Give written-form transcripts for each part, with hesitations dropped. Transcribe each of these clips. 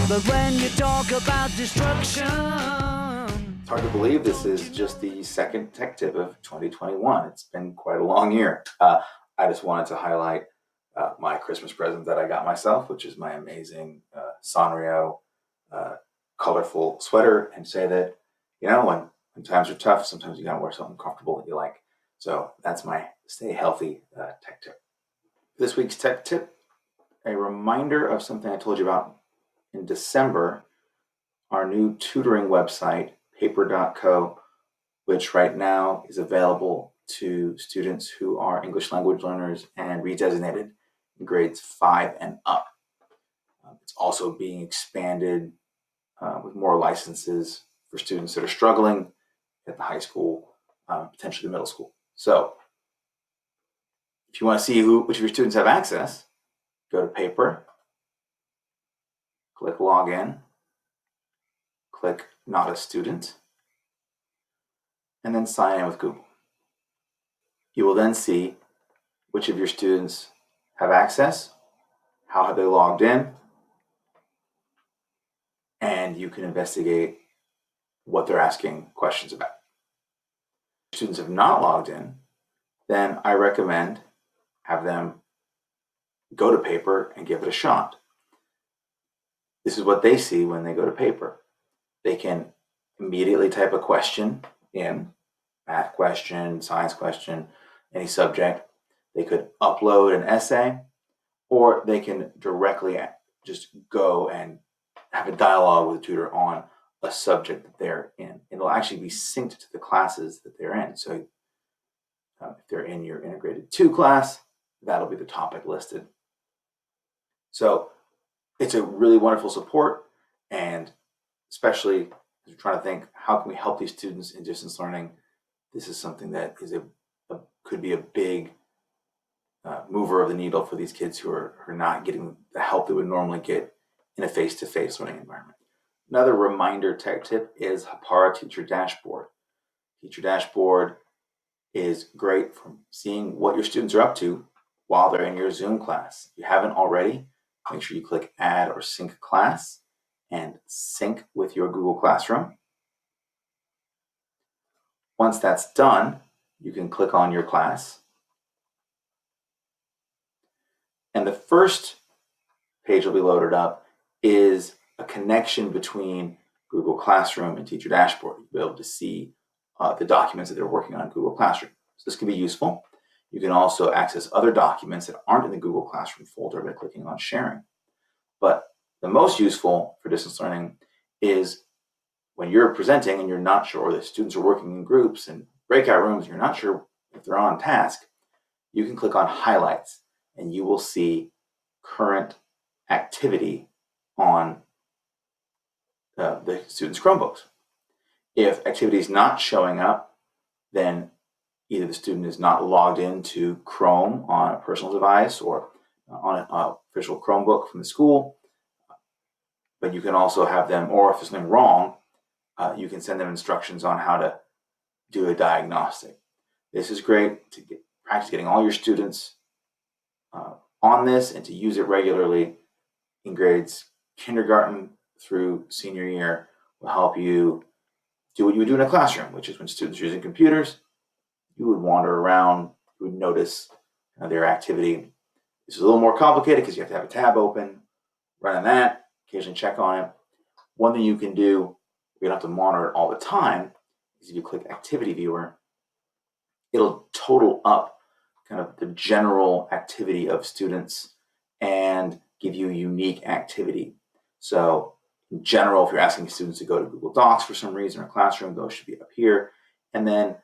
But when you talk about destruction, It's hard to believe this is just the second tech tip of 2021. It's been quite a long year. I just wanted to highlight my Christmas present that I got myself, which is my amazing Sanrio colorful sweater, and say that, when times are tough, sometimes you gotta wear something comfortable that you like. So that's my stay healthy tech tip. This week's tech tip, a reminder of something I told you about in December, our new tutoring website, paper.co, which right now is available to students who are English language learners and redesignated in grades 5 and up. It's also being expanded with more licenses for students that are struggling at the high school, potentially the middle school. So if you want to see which of your students have access, go to paper, click login, click not a student, and then sign in with Google. You will then see which of your students have access, how have they logged in, and you can investigate what they're asking questions about. If students have not logged in, then I recommend have them go to paper and give it a shot. This is what they see when they go to paper. They can immediately type a question in, math question, science question, any subject. They could upload an essay, or they can directly just go and have a dialogue with a tutor on a subject that they're in. It'll actually be synced to the classes that they're in. So if they're in your integrated 2 class, that'll be the topic listed. So it's a really wonderful support, and especially as we're trying to think, how can we help these students in distance learning? This is something that is could be a big mover of the needle for these kids who are not getting the help they would normally get in a face-to-face learning environment. Another reminder tech tip is Hapara Teacher Dashboard. Teacher Dashboard is great for seeing what your students are up to while they're in your Zoom class. If you haven't already, make sure you click Add or Sync Class and sync with your Google Classroom. Once that's done, you can click on your class. And the first page will be loaded up is a connection between Google Classroom and Teacher Dashboard. You'll be able to see the documents that they're working on in Google Classroom. So this can be useful. You can also access other documents that aren't in the Google Classroom folder by clicking on Sharing. But the most useful for distance learning is when you're presenting and you're not sure, the students are working in groups and breakout rooms, and you're not sure if they're on task, you can click on Highlights and you will see current activity on the students' Chromebooks. If activity is not showing up, then either the student is not logged into Chrome on a personal device or on an official Chromebook from the school. But you can also have them, or if there's something wrong, you can send them instructions on how to do a diagnostic. This is great to practice getting all your students on this and to use it regularly in grades kindergarten through senior year. Will help you do what you would do in a classroom, which is when students are using computers, you would wander around, you would notice their activity. This is a little more complicated because you have to have a tab open, running that, occasionally check on it. One thing you can do, you don't have to monitor it all the time, is if you click Activity Viewer, it'll total up kind of the general activity of students and give you unique activity. So in general, if you're asking students to go to Google Docs for some reason or Classroom, those should be up here. And then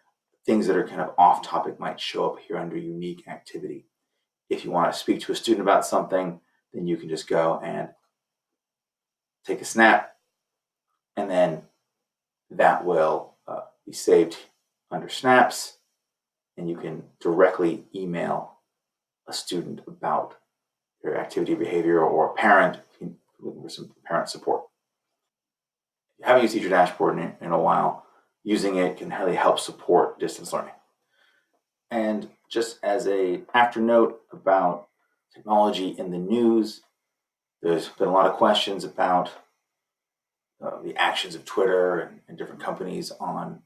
things that are kind of off topic might show up here under unique activity. If you want to speak to a student about something, then you can just go and take a snap, and then that will be saved under snaps, and you can directly email a student about their activity behavior, or a parent looking for some parent support. If you haven't used Teacher Dashboard in a while, using it can really help support distance learning. And just as a afternote about technology in the news, there's been a lot of questions about the actions of Twitter and different companies on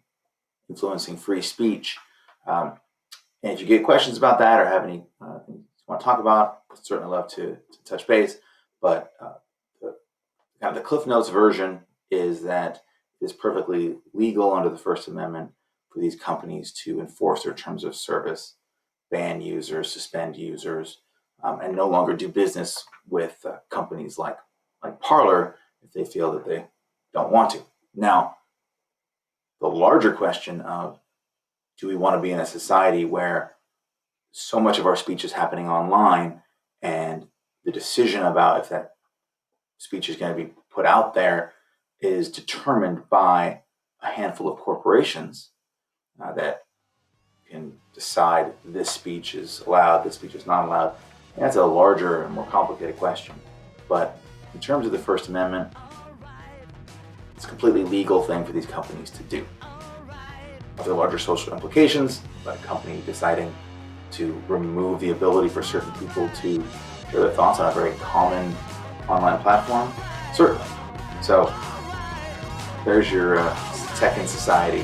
influencing free speech. And if you get questions about that or have any things you want to talk about, I'd certainly love to touch base. But the Cliff Notes version is that it is perfectly legal under the First Amendment for these companies to enforce their terms of service, ban users, suspend users, and no longer do business with companies like Parler if they feel that they don't want to. Now, the larger question of, do we want to be in a society where so much of our speech is happening online, and the decision about if that speech is going to be put out there is determined by a handful of corporations that can decide this speech is allowed, this speech is not allowed? And that's a larger and more complicated question. But in terms of the First Amendment, it's a completely legal thing for these companies to do. Are there larger social implications, like a company deciding to remove the ability for certain people to share their thoughts on a very common online platform? Certainly. So there's your Tech and Society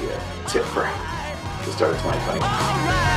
tip for the start of 2021.